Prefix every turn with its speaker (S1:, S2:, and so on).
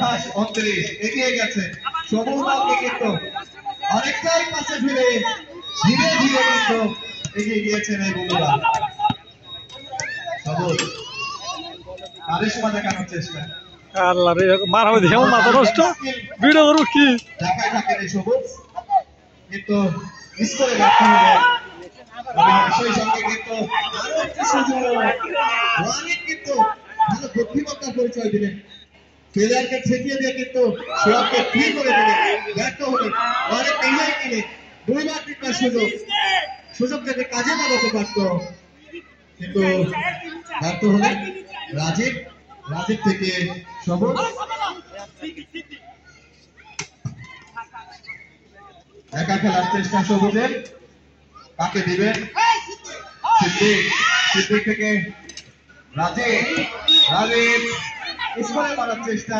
S1: 28-29 এগিয়ে গেছে সবুজ দলকে কিন্তু অনেকটাই পাশে ফিরে ধীরে ধীরে কিন্তু এগিয়ে গিয়েছেন এই বন্ধুরা। সবুজ কারিশমা দেখানোর চেষ্টা
S2: আল্লাহ রে মার হবে দেখে আমার মাথা নষ্ট ভিডিও করবো কি
S1: দেখাই থাকেন এই সবুজ কিন্তু মিস করে ব্যর্থ হলেন সেই সঙ্গে কিন্তু আরো একটি সুযোগ ওয়ানিক কিন্তু ভালো বুদ্ধিমত্তার পরিচয় দিলেন প্লেয়ারকে ঠেকিয়ে দিয়ে কিন্তু সোহাগকে ফ্রি করে দিলেন ব্যর্থ হলেন ওয়ানিক নিজেই নিলেন দুইবার তিনবার সুযোগ যাতে কাজে লাগাতে পারত কিন্তু ব্যর্থ হলেন রাজীব থেকে সবুজ একা খেলার চেষ্টা সবুজের কাকে দিবেন সিদ্দিক থেকে রাজীব স্কোরে করার চেষ্টা